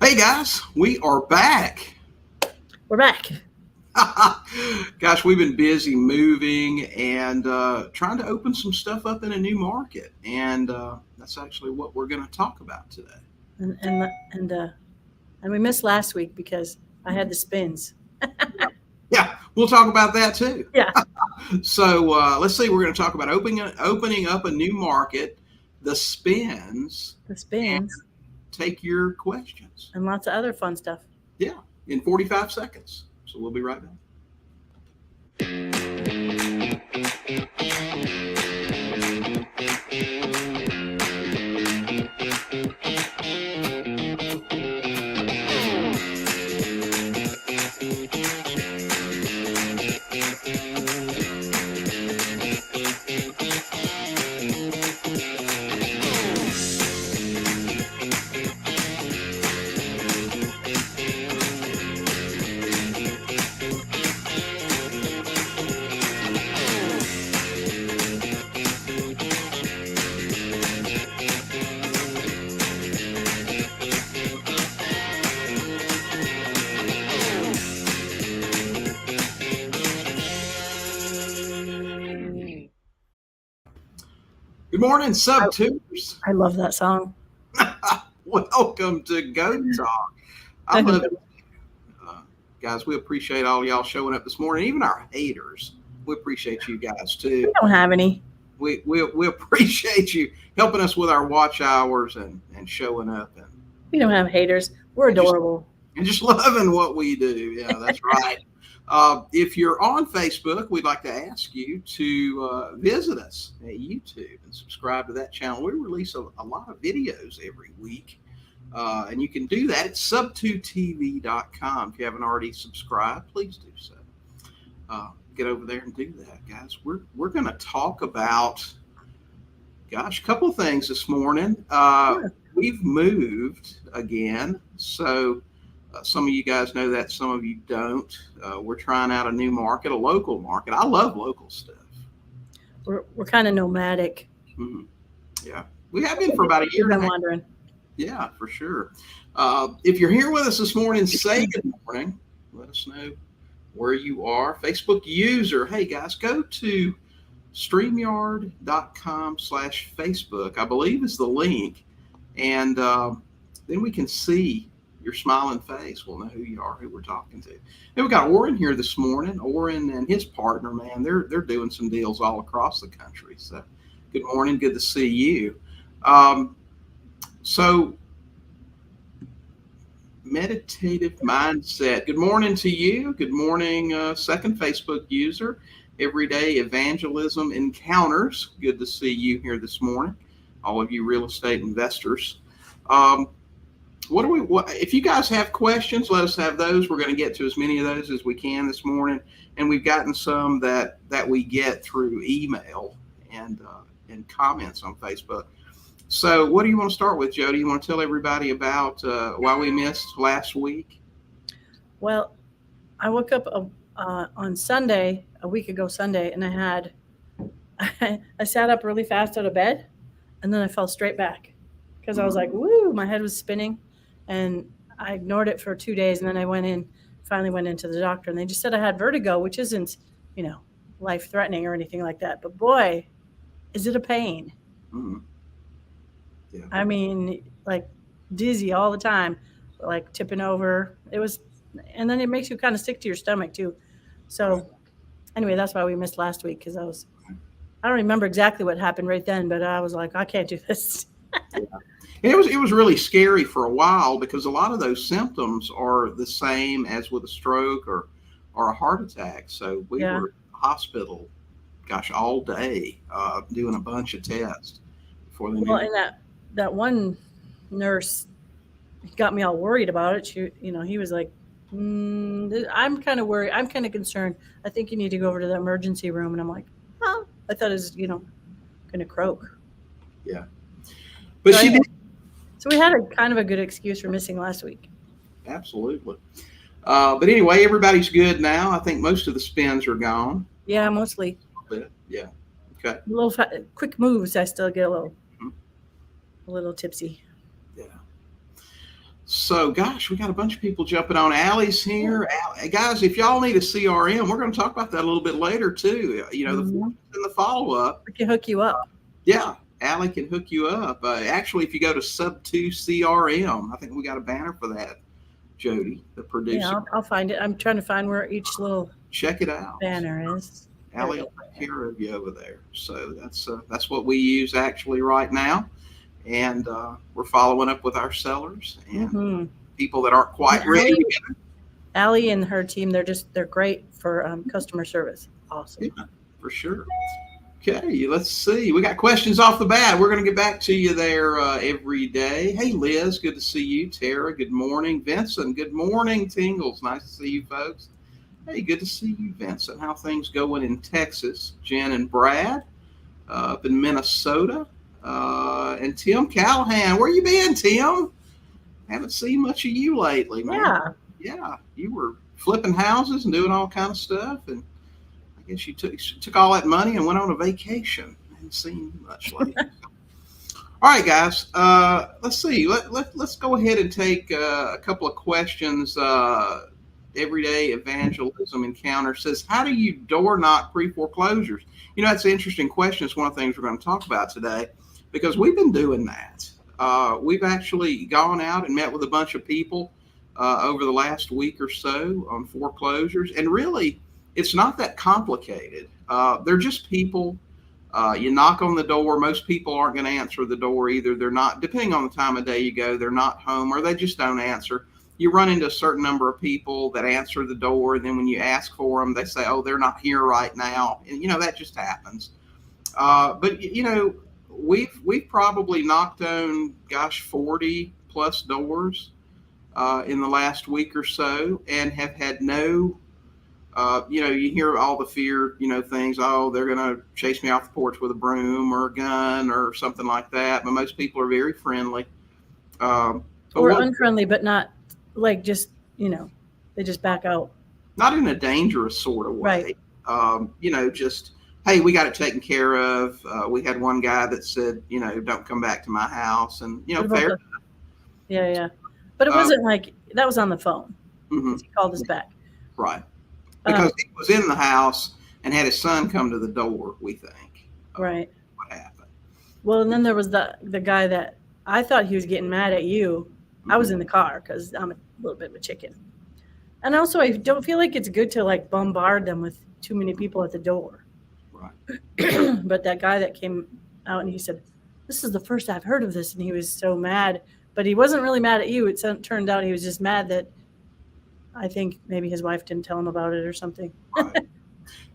Hey guys, we are back. We're back. Gosh, we've been busy moving and trying to open some stuff up in a new market, and that's actually what we're going to talk about today. And and and we missed last week because I had the spins. Yeah, we'll talk about that too. Yeah. So let's see, we're going to talk about opening up a new market, the spins, The and spins take your questions. and lots of other fun stuff. Yeah, in 45 seconds. So we'll be right back. Good morning, sub-tubers. I love that song. Welcome to Go Talk. I love it. Guys, we appreciate all y'all showing up this morning. Even our haters, we appreciate you guys too. We don't have any. We appreciate you helping us with our watch hours and showing up We don't have haters. We're adorable. and just loving what we do. Yeah, that's right. If you're on Facebook, we'd like to ask you to visit us at YouTube and subscribe to that channel. We release a lot of videos every week, and you can do that at sub2tv.com. If you haven't already subscribed, please do so. Get over there and do that, guys. We're going to talk about, a couple of things this morning. Sure. We've moved again, so some of you guys know that, some of you don't. We're trying out a new market, a local market. I love local stuff. We're kind of nomadic. Mm-hmm. Yeah, we have been for about a year. We've been wandering. Yeah, for sure. If you're here with us this morning, say good morning. Let us know where you are. Facebook user, hey guys, go to StreamYard.com/Facebook, I believe is the link. And then we can see your smiling face. We'll know who you are, who we're talking to. And we got Orrin here this morning. Orrin and his partner, man, they're doing some deals all across the country. So good morning. Good to see you. So meditative mindset. Good morning to you. Good morning, second Facebook user. Everyday Evangelism Encounters. Good to see you here this morning. All of you real estate investors. If you guys have questions, let us have those. We're going to get to as many of those as we can this morning. And we've gotten some that we get through email and comments on Facebook. So what do you want to start with, Jodi? You want to tell everybody about why we missed last week? Well, I woke up on Sunday, a week ago Sunday, and I sat up really fast out of bed, and then I fell straight back because I was like, woo, my head was spinning, and I ignored it for 2 days, and then I finally went into the doctor, and they just said I had vertigo, which isn't, life-threatening or anything like that, but boy, is it a pain. Mm-hmm. Yeah. I mean, like dizzy all the time, like tipping over. And then it makes you kind of sick to your stomach too. So anyway, that's why we missed last week, because I don't remember exactly what happened right then, but I was like, I can't do this. Yeah. It was really scary for a while because a lot of those symptoms are the same as with a stroke or a heart attack. So we were in the hospital, all day doing a bunch of tests before they knew. And that one nurse got me all worried about it. He was like, I'm kind of worried. I'm kind of concerned. I think you need to go over to the emergency room. And I'm like, oh, I thought it was, going to croak. Yeah. But she did. So we had a kind of a good excuse for missing last week. Absolutely. But anyway, everybody's good now. I think most of the spins are gone. Yeah, mostly. Yeah. Okay. Little quick moves. I still get a little tipsy. Yeah. So, gosh, we got a bunch of people jumping on. Allie's here. Guys, if y'all need a CRM, we're going to talk about that a little bit later, too. You know, the forms and the follow-up. We can hook you up. Yeah, Allie can hook you up. Actually, if you go to Sub2 CRM, I think we got a banner for that, Jodi, the producer. Yeah, I'll find it. I'm trying to find where each little check it out. Banner is. Allie will take care of you over there. So that's what we use actually right now. And we're following up with our sellers and people that aren't quite ready. Allie and her team, they're great for customer service. Awesome. Yeah, for sure. Okay, let's see. We got questions off the bat. We're going to get back to you there every day. Hey, Liz, good to see you. Tara, good morning. Vincent, good morning. Tingles, nice to see you folks. Hey, good to see you, Vincent. How things going in Texas? Jen and Brad up in Minnesota. And Tim Callahan, where you been, Tim? Haven't seen much of you lately, man. Yeah, you were flipping houses and doing all kind of stuff, and I guess you took all that money and went on a vacation. I haven't seen you much lately. All right, guys. Let's see. Let's go ahead and take a couple of questions. Everyday Evangelism Encounter says, how do you door knock pre-foreclosures? You know, that's an interesting question. It's one of the things we're going to talk about today, because we've been doing that. We've actually gone out and met with a bunch of people over the last week or so on foreclosures. And really, it's not that complicated. They're just people. You knock on the door. Most people aren't going to answer the door either. They're not, depending on the time of day you go, they're not home, or they just don't answer. You run into a certain number of people that answer the door, and then when you ask for them, they say, oh, they're not here right now. And, you know, that just happens. But, you know, we've probably knocked on, 40 plus doors in the last week or so, and have had no, you know, you hear all the fear, you know, things. Oh, they're going to chase me off the porch with a broom or a gun or something like that. But most people are very friendly. Or unfriendly, but not like just, you know, they just back out. Not in a dangerous sort of way. Right. You know, just, hey, we got it taken care of. We had one guy that said, you know, don't come back to my house. And, you know, fair. Yeah. But it wasn't like, that was on the phone. He called us back. Right. Because he was in the house and had his son come to the door, we think. Right. What happened. Well, and then there was the guy that I thought he was getting mad at you. I was in the car because I'm a little bit of a chicken. And also, I don't feel like it's good to like bombard them with too many people at the door. Right. But that guy that came out and he said, this is the first I've heard of this. And he was so mad. But he wasn't really mad at you. It turned out he was just mad that I think maybe his wife didn't tell him about it or something. Right.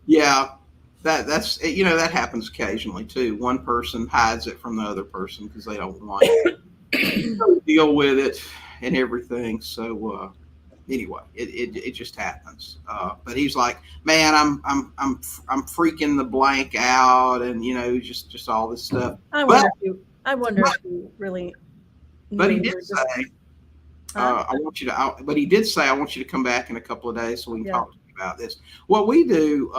Yeah. That's, you know, that happens occasionally too. One person hides it from the other person because they don't want to deal with it and everything. So anyway, it just happens. But he's like, man, I'm freaking the blank out, and you know, just all this stuff. I wonder if you really. But he did say, I want you to. But he did say, I want you to come back in a couple of days so we can talk to you about this. What we do,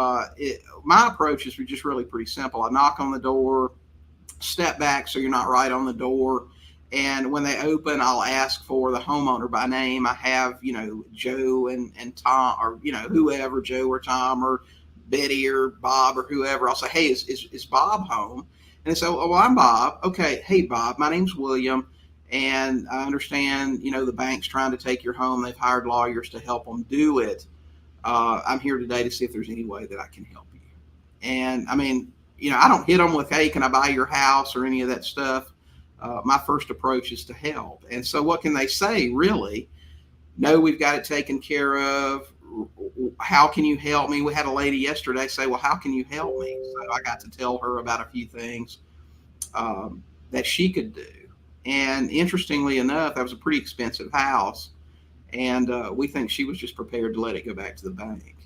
my approach is just really pretty simple. I knock on the door, step back so you're not right on the door. And when they open, I'll ask for the homeowner by name. I have, you know, Joe and Tom, or, you know, whoever, Joe or Tom or Betty or Bob or whoever. I'll say, hey, is Bob home? And they say, oh, well, I'm Bob. Okay. Hey, Bob, my name's William. And I understand, you know, the bank's trying to take your home. They've hired lawyers to help them do it. I'm here today to see if there's any way that I can help you. And I mean, you know, I don't hit them with, hey, can I buy your house or any of that stuff. My first approach is to help. And so what can they say, really? No, we've got it taken care of. How can you help me? We had a lady yesterday say, well, how can you help me? So I got to tell her about a few things that she could do. And interestingly enough, that was a pretty expensive house. And we think she was just prepared to let it go back to the bank.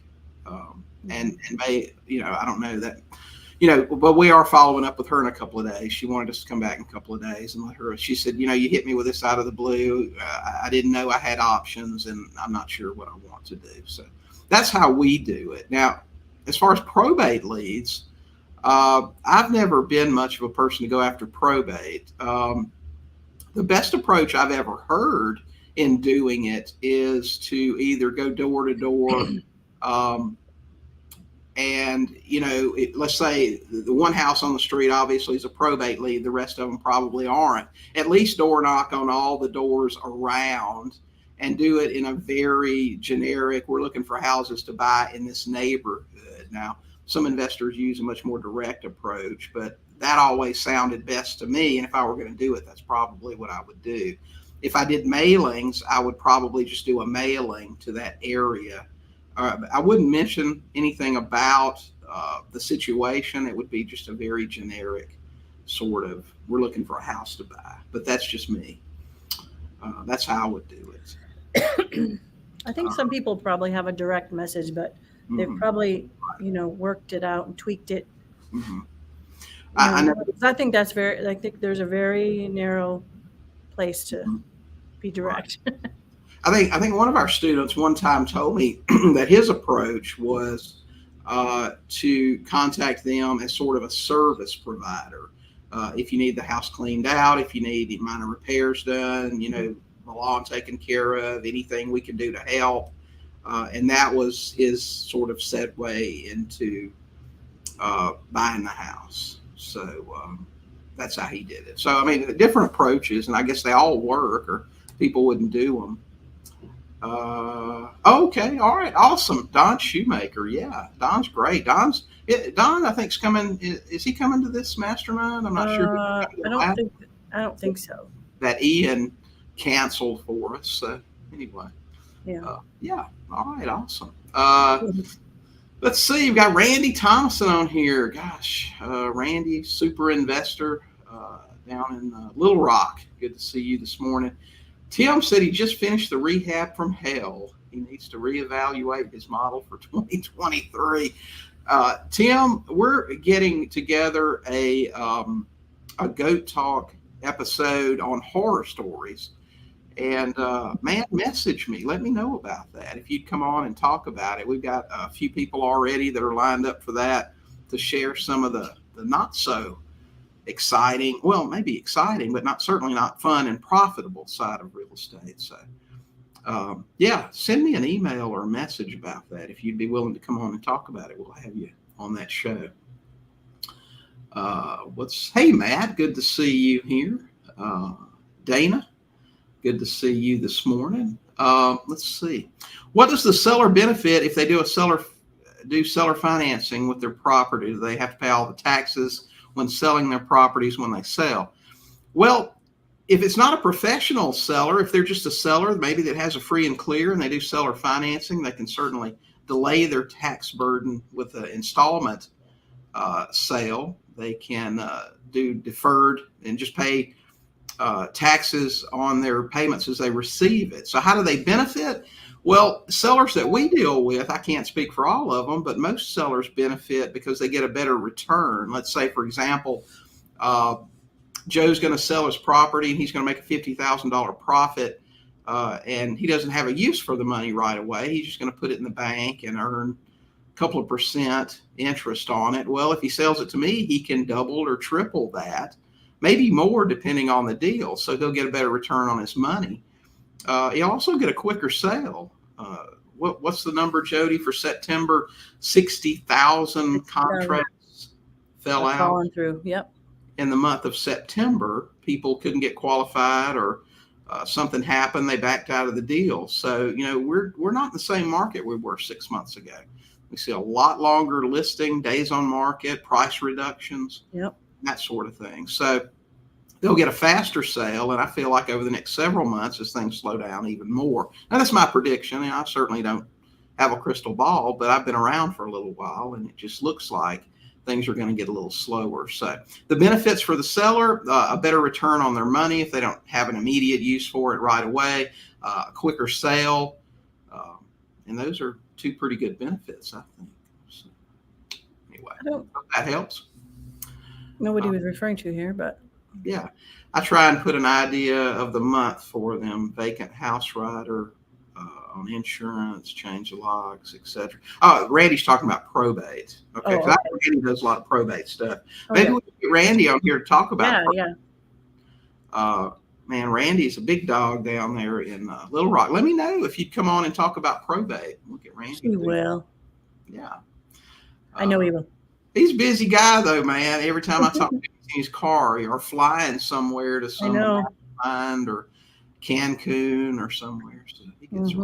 And may, you know, I don't know that. You know, but we are following up with her in a couple of days. She wanted us to come back in a couple of days and let her. She said, you know, you hit me with this out of the blue. I didn't know I had options, and I'm not sure what I want to do. So that's how we do it. Now, as far as probate leads, I've never been much of a person to go after probate. The best approach I've ever heard in doing it is to either go door to door, and let's say the one house on the street obviously is a probate lead, the rest of them probably aren't. At least door knock on all the doors around and do it in a very generic, we're looking for houses to buy in this neighborhood. Now, some investors use a much more direct approach, but that always sounded best to me. And if I were going to do it, that's probably what I would do. If I did mailings, I would probably just do a mailing to that area. I wouldn't mention anything about the situation. It would be just a very generic sort of, we're looking for a house to buy. But that's just me. That's how I would do it. I think some people probably have a direct message, but they've probably, worked it out and tweaked it. Mm-hmm. I think I think there's a very narrow place to be direct. Right. I think one of our students one time told me that his approach was to contact them as sort of a service provider. If you need the house cleaned out, if you need minor repairs done, the lawn taken care of, anything we can do to help. And that was his sort of segue into buying the house. So that's how he did it. So, I mean, different approaches, and I guess they all work, or people wouldn't do them. Okay, all right, awesome. Don Shoemaker, yeah, Don's great. Don, I think, is coming. Is he coming to this mastermind? I'm not sure. I don't think so. That Ian canceled for us. So anyway, yeah. All right, awesome. Let's see. We've got Randy Thomason on here. Gosh, Randy, super investor down in Little Rock. Good to see you this morning. Tim said he just finished the rehab from hell. He needs to reevaluate his model for 2023. Tim, we're getting together a Goat Talk episode on horror stories. And man, message me. Let me know about that. If you'd come on and talk about it. We've got a few people already that are lined up for that to share some of the not so exciting, well, maybe exciting, but certainly not fun and profitable side of real estate. So send me an email or a message about that. If you'd be willing to come on and talk about it, we'll have you on that show. Hey, Matt, good to see you here. Dana, good to see you this morning. Let's see. What does the seller benefit if they do seller financing with their property? Do they have to pay all the taxes when selling their properties when they sell? Well, if it's not a professional seller, if they're just a seller, maybe that has a free and clear and they do seller financing, they can certainly delay their tax burden with an installment sale. They can do deferred and just pay taxes on their payments as they receive it. So how do they benefit? Well, sellers that we deal with, I can't speak for all of them, but most sellers benefit because they get a better return. Let's say, for example, Joe's going to sell his property and he's going to make a $50,000 profit, and he doesn't have a use for the money right away. He's just going to put it in the bank and earn a couple of % interest on it. Well, if he sells it to me, he can double or triple that, maybe more depending on the deal. So he'll get a better return on his money. He'll also get a quicker sale. What's the number, Jodi, for September? 60,000 contracts fell out. Falling through, yep. In the month of September, people couldn't get qualified, or something happened, they backed out of the deal. So, we're not in the same market we were 6 months ago. We see a lot longer listing, days on market, price reductions, that sort of thing. So they'll get a faster sale, and I feel like over the next several months, as things slow down even more. Now, that's my prediction, and I certainly don't have a crystal ball, but I've been around for a little while, and it just looks like things are going to get a little slower. So the benefits for the seller, a better return on their money if they don't have an immediate use for it right away, a quicker sale, and those are two pretty good benefits, I think. So, anyway, I hope that helps. Nobody was referring to here, but yeah, I try and put an idea of the month for them. Vacant house rider, on insurance, change the logs, etc. Oh, Randy's talking about probate. Okay, because Randy does a lot of probate stuff. Maybe we can get Randy on here to talk about. Yeah. Man, Randy's a big dog down there in Little Rock. Let me know if you'd come on and talk about probate. We'll get Randy. He will. Yeah. I know he will. He's a busy guy, though, man. Every time I talk to him, he's in his car or flying somewhere to some island or Cancun or somewhere. So he gets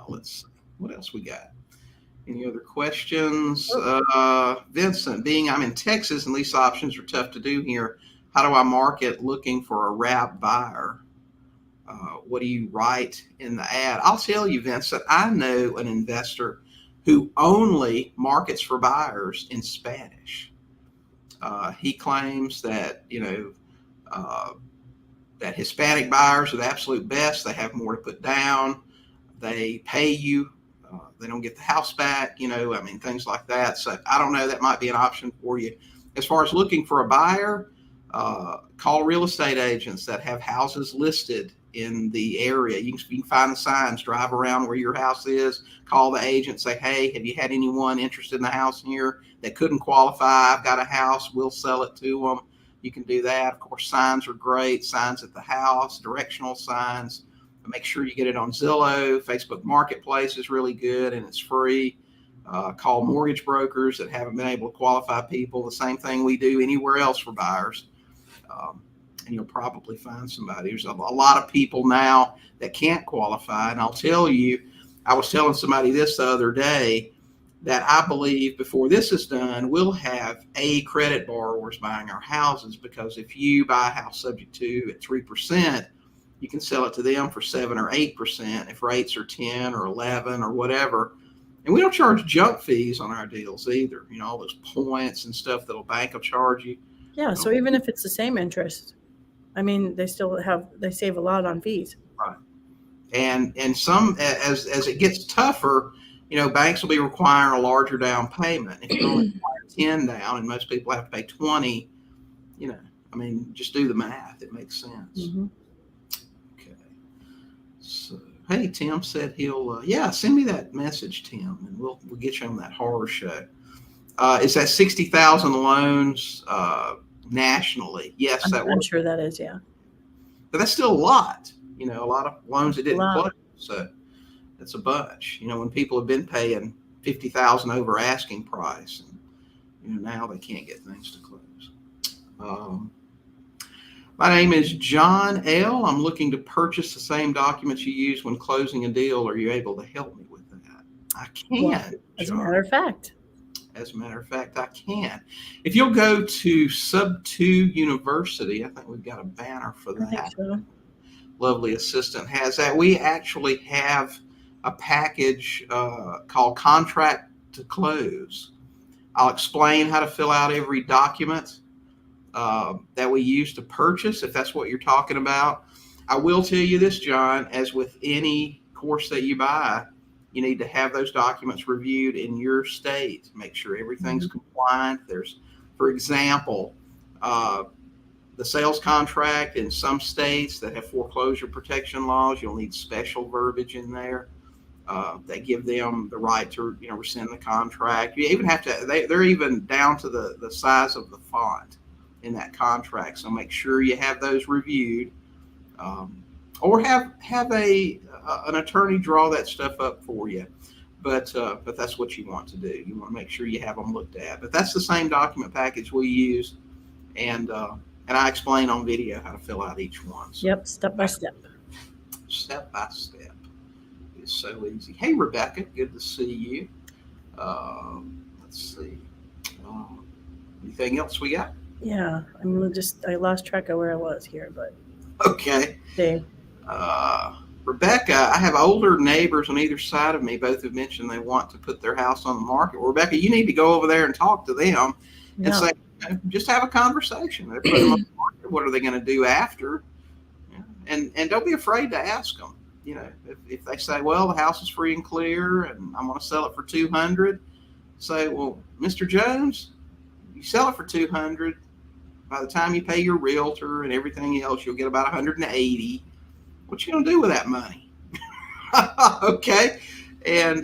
let's see. What else we got? Any other questions? Vincent, I'm in Texas and lease options are tough to do here. How do I market looking for a wrap buyer? What do you write in the ad? I'll tell you, Vincent, I know an investor who only markets for buyers in Spanish. He claims that, that Hispanic buyers are the absolute best. They have more to put down. They pay you. They don't get the house back, things like that. So I don't know, that might be an option for you. As far as looking for a buyer, call real estate agents that have houses listed in the area. You can find the signs, drive around where your house is, call the agent, say, hey, have you had anyone interested in the house here that couldn't qualify? I've got a house, we'll sell it to them. You can do that. Of course, signs are great, signs at the house, directional signs. Make sure you get it on Zillow. Facebook Marketplace is really good and it's free. Call mortgage brokers that haven't been able to qualify people. The same thing we do anywhere else for buyers. And you'll probably find somebody. There's a lot of people now that can't qualify. And I'll tell you, I was telling somebody this the other day that I believe before this is done, we'll have A credit borrowers buying our houses, because if you buy a house subject to at 3%, you can sell it to them for 7 or 8% if rates are 10 or 11 or whatever. And we don't charge junk fees on our deals either. All those points and stuff that a bank will charge you. Yeah. So even if it's the same interest, they save a lot on fees. Right. And some, as it gets tougher, banks will be requiring a larger down payment. If you only require 10 down and most people have to pay 20, just do the math. It makes sense. Mm-hmm. So, hey, Tim said he'll, send me that message, Tim, and we'll get you on that horror show. Is that 60,000 loans nationally? Yes, I'm sure that is, yeah. But that's still a lot. A lot of loans that didn't close. So that's a bunch. When people have been paying 50,000 over asking price, and now they can't get things to close. My name is John L. I'm looking to purchase the same documents you use when closing a deal. Are you able to help me with that? I can. Well, as a matter of fact, I can. If you'll go to Sub2 University, I think we've got a banner for that. I think so. Lovely assistant has that. We actually have a package called Contract to Close. I'll explain how to fill out every document that we use to purchase, if that's what you're talking about. I will tell you this, John, as with any course that you buy, you need to have those documents reviewed in your state. Make sure everything's compliant. There's, for example, the sales contract in some states that have foreclosure protection laws, you'll need special verbiage in there that give them the right to rescind the contract. You even have to, they're even down to the size of the font in that contract. So make sure you have those reviewed, or have an attorney draw that stuff up for you. But that's what you want to do. You want to make sure you have them looked at. But that's the same document package we use, and I explain on video how to fill out each one. So yep, step by step. Step by step. It's so easy. Hey, Rebecca, good to see you. Let's see. Anything else we got? Yeah, I lost track of where I was here, but okay. Dave. Rebecca, I have older neighbors on either side of me. Both have mentioned they want to put their house on the market. Well, Rebecca, you need to go over there and talk to them and say, just have a conversation. They're putting them on the market. What are they going to do after? And don't be afraid to ask them. If they say, well, the house is free and clear and I'm going to sell it for $200, say, well, Mr. Jones, you sell it for $200. By the time you pay your realtor and everything else, you'll get about $180. What you going to do with that money? Okay. And,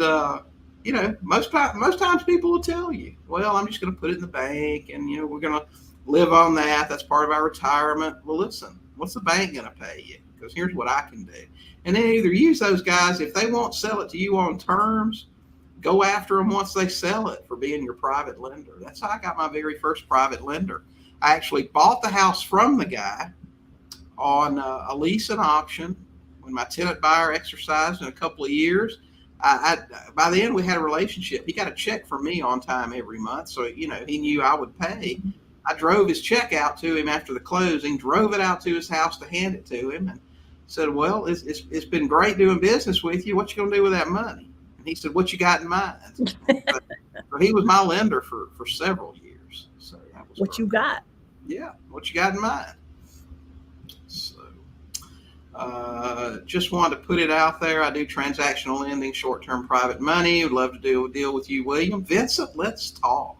most times people will tell you, well, I'm just going to put it in the bank and, we're going to live on that. That's part of our retirement. Well, listen, What's the bank going to pay you? Because here's what I can do. And then either use those guys, if they won't sell it to you on terms, go after them once they sell it for being your private lender. That's how I got my very first private lender. I actually bought the house from the guy on a lease and option. When my tenant buyer exercised in a couple of years, by the end we had a relationship. He got a check from me on time every month, so he knew I would pay. I drove his check out to him after the closing, drove it out to his house to hand it to him, and said, "Well, it's been great doing business with you. What you gonna do with that money?" And he said, "What you got in mind?" So he was my lender for several years. So that was What great. you got? Yeah, what you got in mind? So, just wanted to put it out there. I do transactional lending, short-term private money. Would love to do a deal with you, William. Vincent, let's talk.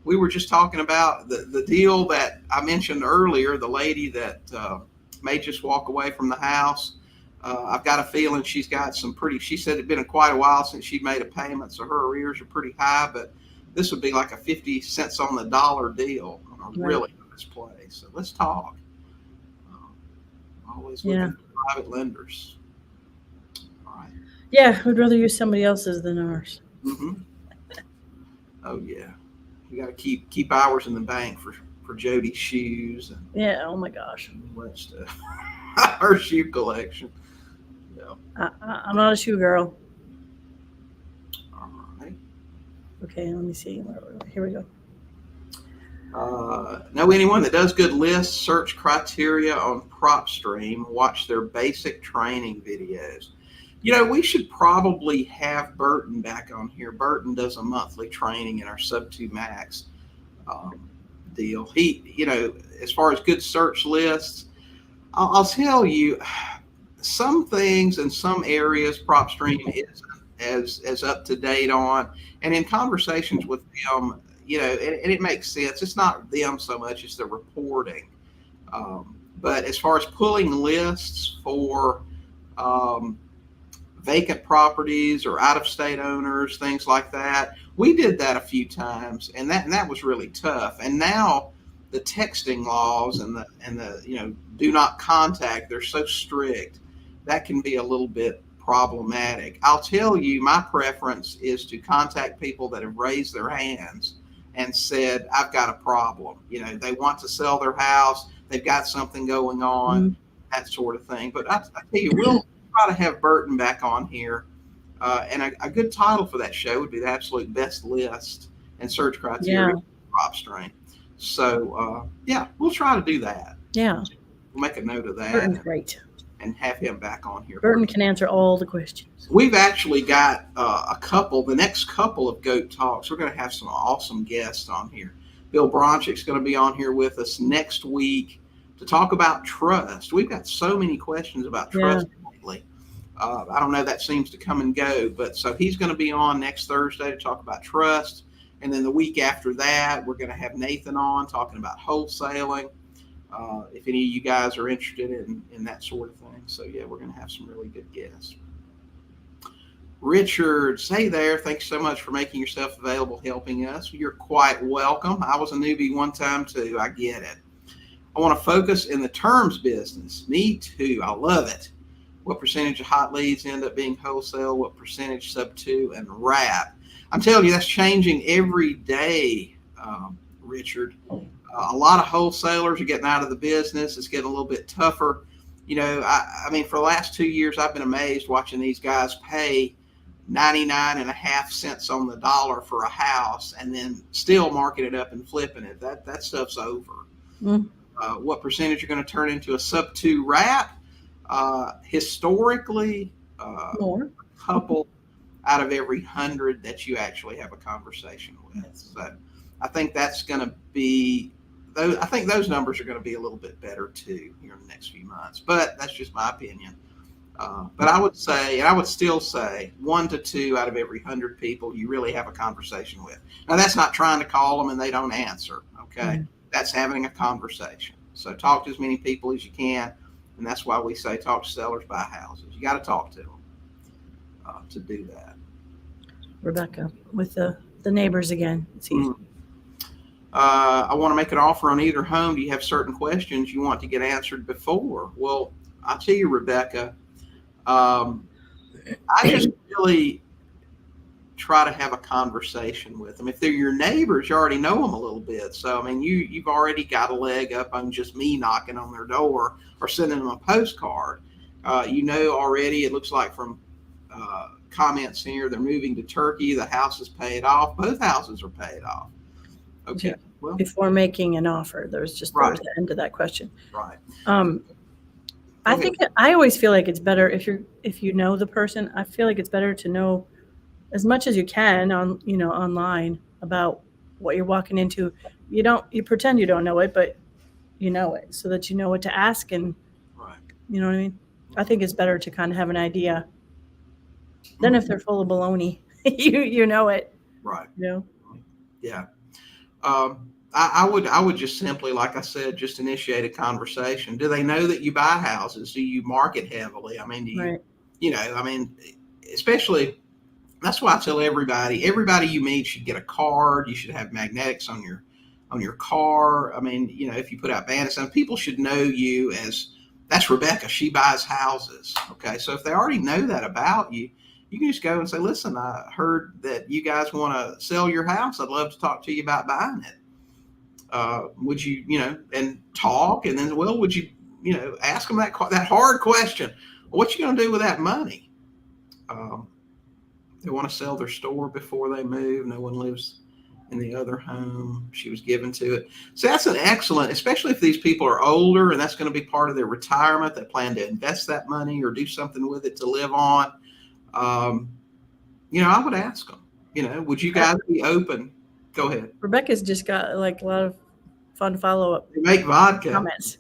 We were just talking about the deal that I mentioned earlier, the lady that may just walk away from the house. I've got a feeling she's got she said it'd been quite a while since she made a payment, so her arrears are pretty high, but this would be like a 50 cents on the dollar deal on a really nice place. So let's talk. Always looking for private lenders. All right. Yeah, we'd rather use somebody else's than ours. Mm-hmm. Oh yeah, we got to keep ours in the bank for Jodi's shoes and yeah. Oh my gosh, all that stuff. Her shoe collection. Yeah. I'm not a shoe girl. All right. Okay, let me see. Here we go. Know anyone that does good lists, search criteria on PropStream, watch their basic training videos. We should probably have Burton back on here. Burton does a monthly training in our Sub 2 Max deal. He, as far as good search lists, I'll tell you, some things in some areas PropStream isn't as up to date on, and in conversations with them, and it makes sense. It's not them so much as the reporting. But as far as pulling lists for vacant properties or out-of-state owners, things like that, we did that a few times, and that was really tough. And now the texting laws and the do not contact, they're so strict, that can be a little bit problematic. I'll tell you, my preference is to contact people that have raised their hands and said, I've got a problem. They want to sell their house, they've got something going on, that sort of thing. But I tell you, we'll try to have Burton back on here. And a good title for that show would be the absolute best list and search criteria for PropStream. So, we'll try to do that. Yeah. We'll make a note of that. Burton's great. And have him back on here. Burton can answer all the questions. We've actually got the next couple of GOAT Talks, we're going to have some awesome guests on here. Bill Bronchick's going to be on here with us next week to talk about trust. We've got so many questions about trust lately. I don't know, that seems to come and go, but so he's going to be on next Thursday to talk about trust. And then the week after that, we're going to have Nathan on talking about wholesaling. If any of you guys are interested in that sort of thing. So, we're going to have some really good guests. Richard, hey there. Thanks so much for making yourself available, helping us. You're quite welcome. I was a newbie one time, too. I get it. I want to focus in the terms business. Me, too. I love it. What percentage of hot leads end up being wholesale? What percentage sub 2 and wrap? I'm telling you, that's changing every day, Richard. A lot of wholesalers are getting out of the business. It's getting a little bit tougher. I mean, for the last 2 years, I've been amazed watching these guys pay 99.5 cents on the dollar for a house and then still marking it up and flipping it. That stuff's over. What percentage are going to turn into a sub 2 wrap? Historically, a couple out of every 100 that you actually have a conversation with. So I think that's going to be, I think those numbers are going to be a little bit better too here in the next few months, but that's just my opinion. But I would say, and I would still say, 1 to 2 out of every 100 people you really have a conversation with. Now that's not trying to call them and they don't answer. Okay. That's having a conversation. So talk to as many people as you can. And that's why we say talk to sellers, buy houses. You got to talk to them to do that. Rebecca with the neighbors again. It's easy. I want to make an offer on either home. Do you have certain questions you want to get answered before? Well, I'll tell you, Rebecca, um, I just really try to have a conversation with them. If they're your neighbors, you already know them a little bit. So, I mean, you've already got a leg up on just me knocking on their door or sending them a postcard. Already, it looks like from comments here, they're moving to Turkey. The house is paid off. Both houses are paid off. Okay. Well, before making an offer, there was the end of that question. Right. I think I always feel like it's better if you know the person. I feel like it's better to know as much as you can on online about what you're walking into. You pretend you don't know it, but you know it, so that you know what to ask, and you know what I mean. I think it's better to kind of have an idea. Then if they're full of baloney, you know it. Right. Yeah. I would just simply, like I said, just initiate a conversation. Do they know that you buy houses? Do you market heavily? I mean, do you, especially, that's why I tell everybody you meet should get a card. You should have magnetics on your car. I mean, if you put out banners, and people should know you as, that's Rebecca, she buys houses. Okay. So if they already know that about you, you can just go and say, listen, I heard that you guys want to sell your house. I'd love to talk to you about buying it. Would you, and talk, and then, well, would you, ask them that hard question. What you going to do with that money? They want to sell their store before they move. No one lives in the other home. She was given to it. So that's an excellent, especially if these people are older and that's going to be part of their retirement. They plan to invest that money or do something with it to live on. I would ask them, would you guys be open? Go ahead. Rebecca's just got like a lot of fun follow-up. They make vodka. Comments.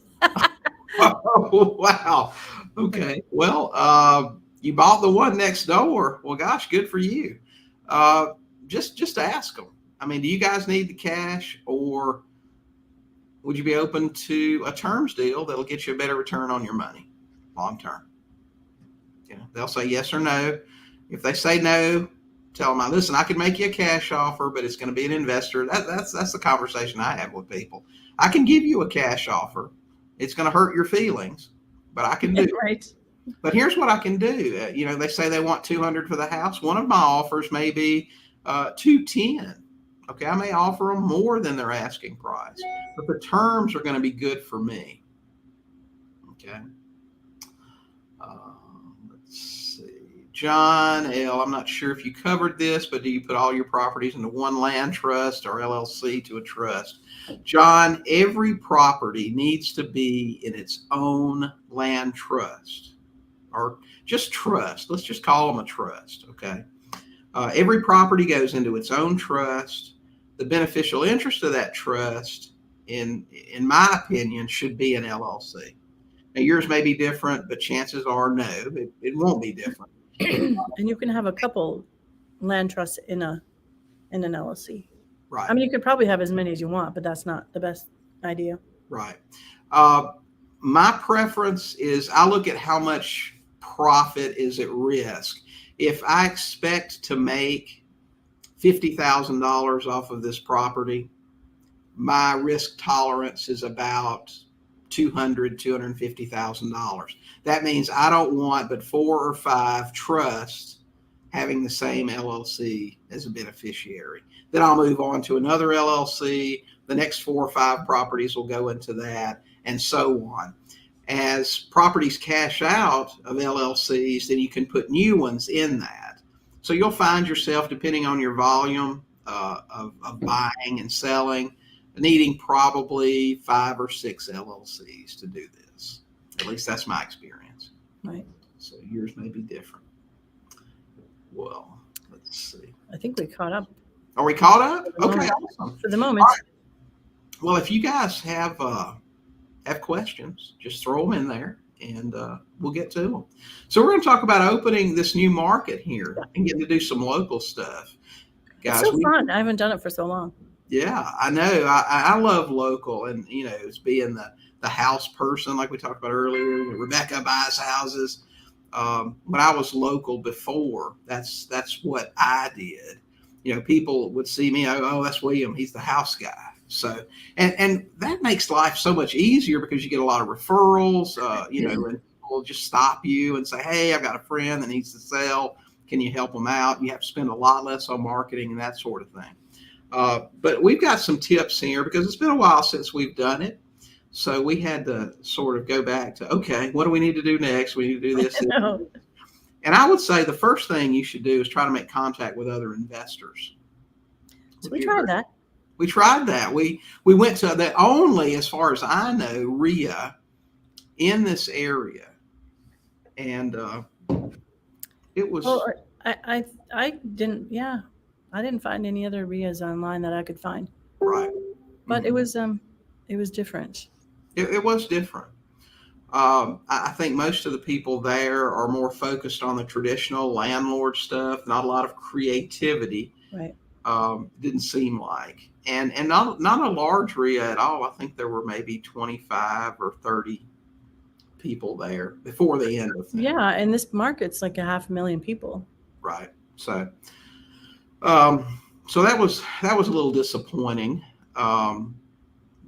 Oh, wow. Okay. Well, you bought the one next door. Well, gosh, good for you. Just ask them. I mean, do you guys need the cash, or would you be open to a terms deal that'll get you a better return on your money long term? They'll say yes or no. If they say no, tell them, listen, I can make you a cash offer, but it's going to be an investor. That's the conversation I have with people. I can give you a cash offer. It's going to hurt your feelings, but I can do it. Right. But here's what I can do. They say they want $200 for the house. One of my offers may be $210. Okay, I may offer them more than their asking price, but the terms are going to be good for me. Okay. Let's see. John L., I'm not sure if you covered this, but do you put all your properties into one land trust or LLC to a trust? John, every property needs to be in its own land trust, or just trust. Let's just call them a trust, okay? Every property goes into its own trust. The beneficial interest of that trust, in my opinion, should be an LLC. Now, yours may be different, but chances are no, it won't be different. And you can have a couple land trusts in an LLC. Right. I mean, you could probably have as many as you want, but that's not the best idea. Right. My preference is I look at how much profit is at risk. If I expect to make $50,000 off of this property, my risk tolerance is about $250,000. That means I don't want but 4 or 5 trusts having the same LLC as a beneficiary. Then I'll move on to another LLC. The next 4 or 5 properties will go into that, and so on. As properties cash out of LLCs, then you can put new ones in that. So you'll find yourself, depending on your volume of buying and selling, needing probably 5 or 6 LLCs to do this. At least that's my experience. Right. So yours may be different. Well, let's see. I think we caught up. Are we caught up? Okay, awesome. For the moment. Right. Well, if you guys have questions, just throw them in there, and we'll get to them. So we're going to talk about opening this new market here and getting to do some local stuff. Guys, it's so fun. I haven't done it for so long. Yeah, I know. I love local, and it's being the house person, like we talked about earlier. Rebecca buys houses. When I was local before, that's what I did. People would see me. Oh, that's William. He's the house guy. So, and that makes life so much easier because you get a lot of referrals, and people just stop you and say, hey, I've got a friend that needs to sell. Can you help them out? You have to spend a lot less on marketing and that sort of thing. But we've got some tips here because it's been a while since we've done it. So we had to sort of go back to, okay, what do we need to do next? We need to do this. No. And I would say the first thing you should do is try to make contact with other investors. So we tried that. We tried that. We went to the only, as far as I know, RIA in this area. And it was. Well, I didn't, yeah. I didn't find any other RIAs online that I could find. Right. But it was different. It was different. I think most of the people there are more focused on the traditional landlord stuff, not a lot of creativity. Right. Didn't seem like. And not a large RIA at all. I think there were maybe 25 or 30 people there before the end of things. Yeah, and this market's like 500,000 people. Right. So so that was a little disappointing.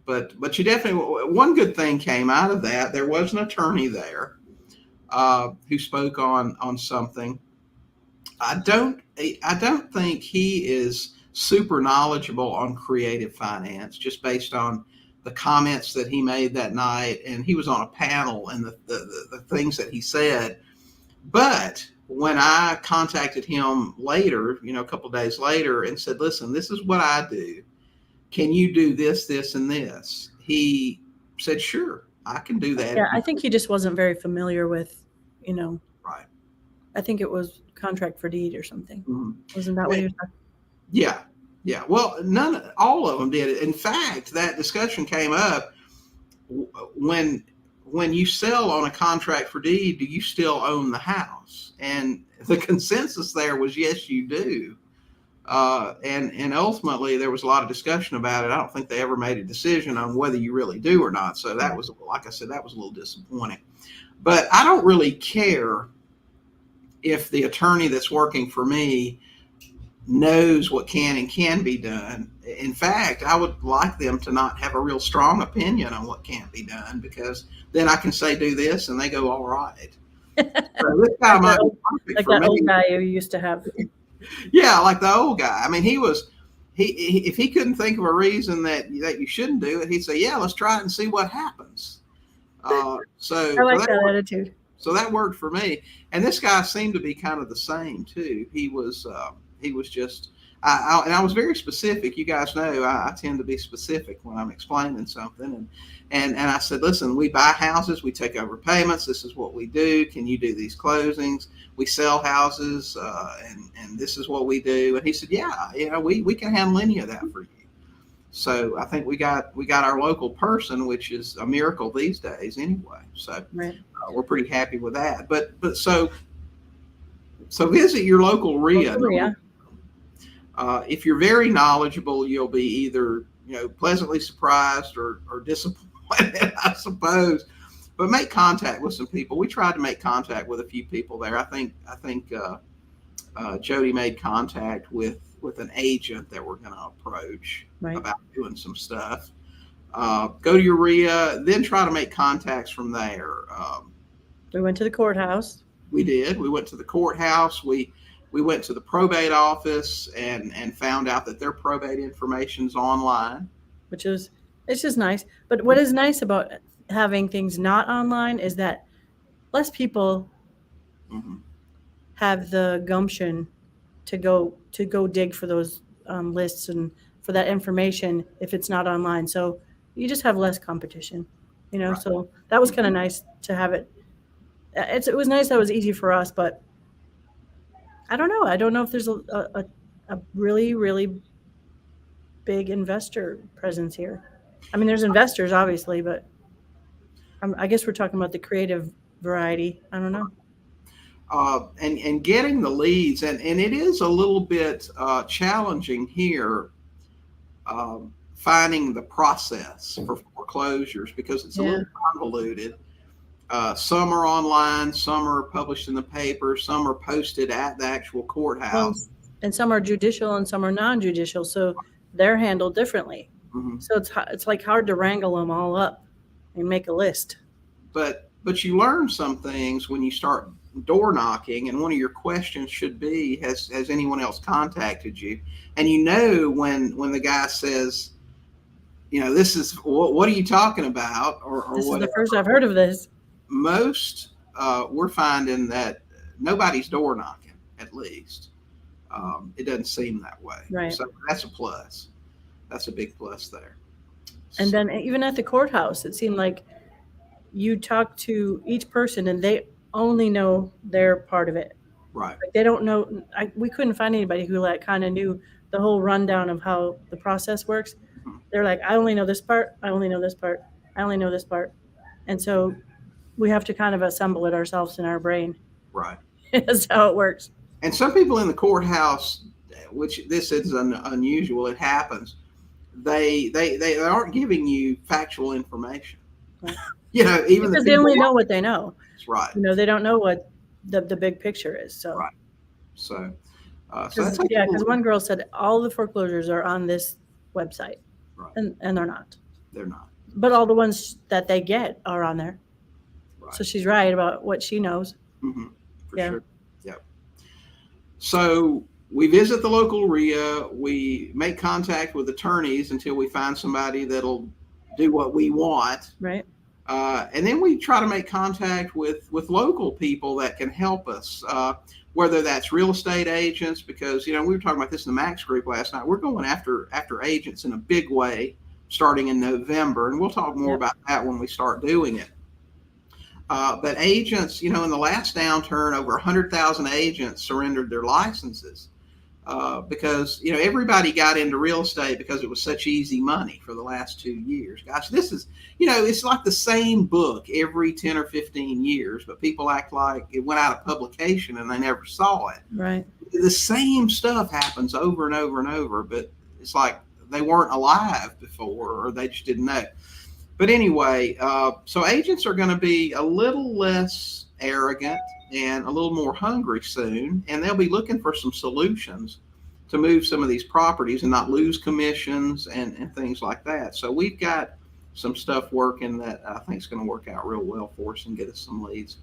But you definitely, one good thing came out of that. There was an attorney there who spoke on something. I don't think he is super knowledgeable on creative finance, just based on the comments that he made that night. And he was on a panel, and the things that he said. But when I contacted him later, a couple of days later, and said, listen, this is what I do. Can you do this, this, and this? He said, sure, I can do that. Yeah, I think he just wasn't very familiar with, Right. I think it was contract for deed or something. Mm-hmm. Wasn't that what he was talking? Yeah. Yeah. Well, all of them did. In fact, that discussion came up when you sell on a contract for deed, do you still own the house? And the consensus there was, yes, you do. And ultimately there was a lot of discussion about it. I don't think they ever made a decision on whether you really do or not. So that was, like I said, that was a little disappointing. But I don't really care if the attorney that's working for me knows what can and can be done. In fact, I would like them to not have a real strong opinion on what can't be done, because then I can say do this and they go, all right. So this guy might be perfect like for that me. old guy you used to have. Yeah, like the old guy. I mean, he if he couldn't think of a reason that you shouldn't do it, he'd say, yeah, let's try it and see what happens. So I like that attitude. So that worked for me. And this guy seemed to be kind of the same too. He was just, and I was very specific. You guys know I tend to be specific when I'm explaining something. And I said, listen, we buy houses, we take over payments. This is what we do. Can you do these closings? We sell houses, and this is what we do. And he said, yeah, we can handle any of that for you. So I think we got our local person, which is a miracle these days anyway. So right. We're pretty happy with that. But so visit your local RIA. If you're very knowledgeable, you'll be either pleasantly surprised or disappointed, I suppose. But make contact with some people. We tried to make contact with a few people there. I think Jodi made contact with an agent that we're going to approach about doing some stuff. Go to your RIA, then try to make contacts from there. We went to the courthouse. We did. We went to the courthouse. We went to the probate office and found out that their probate information's online. It's just nice. But what is nice about having things not online is that less people have the gumption to go dig for those lists and for that information if it's not online. So you just have less competition, Right. So that was kind of nice to have it. It was nice that it was easy for us, but I don't know. I don't know if there's a really, really big investor presence here. I mean, there's investors, obviously, but I guess we're talking about the creative variety. I don't know. And getting the leads, and it is a little bit challenging here, finding the process for foreclosures, because it's a little convoluted. Some are online, some are published in the paper, some are posted at the actual courthouse. And some are judicial and some are non-judicial, so they're handled differently. Mhm. So it's like hard to wrangle them all up and make a list. But you learn some things when you start door knocking, and one of your questions should be, has anyone else contacted you? And when the guy says, this is what are you talking about, or This is the whatever. first I've heard of this. Most we're finding that nobody's door knocking, at least. It doesn't seem that way. Right. So that's a plus. That's a big plus there. And then even at the courthouse, it seemed like you talk to each person and they only know their part of it. Right. Like they don't know. We couldn't find anybody who kind of knew the whole rundown of how the process works. Mm-hmm. They're like, I only know this part. I only know this part. I only know this part. And so we have to kind of assemble it ourselves in our brain. Right. That's how it works. And some people in the courthouse, which this is unusual, it happens. They aren't giving you factual information. Right. Even because they only know what they know. That's right. They don't know what the big picture is. So right. So that's because one girl said all the foreclosures are on this website, right. and they're not. They're not. But all the ones that they get are on there. Right. So she's right about what she knows. Mm-hmm. For sure. Yep. So we visit the local RIA. We make contact with attorneys until we find somebody that'll do what we want. Right. And then we try to make contact with local people that can help us, whether that's real estate agents, because, we were talking about this in the Max group last night. We're going after agents in a big way starting in November, and we'll talk more about that when we start doing it. But agents, in the last downturn, over 100,000 agents surrendered their licenses because, everybody got into real estate because it was such easy money for the last 2 years. Gosh, this is, it's like the same book every 10 or 15 years, but people act like it went out of publication and they never saw it. Right. The same stuff happens over and over and over, but it's like they weren't alive before, or they just didn't know. But anyway, so agents are going to be a little less arrogant and a little more hungry soon, and they'll be looking for some solutions to move some of these properties and not lose commissions and things like that. So we've got some stuff working that I think is going to work out real well for us and get us some leads.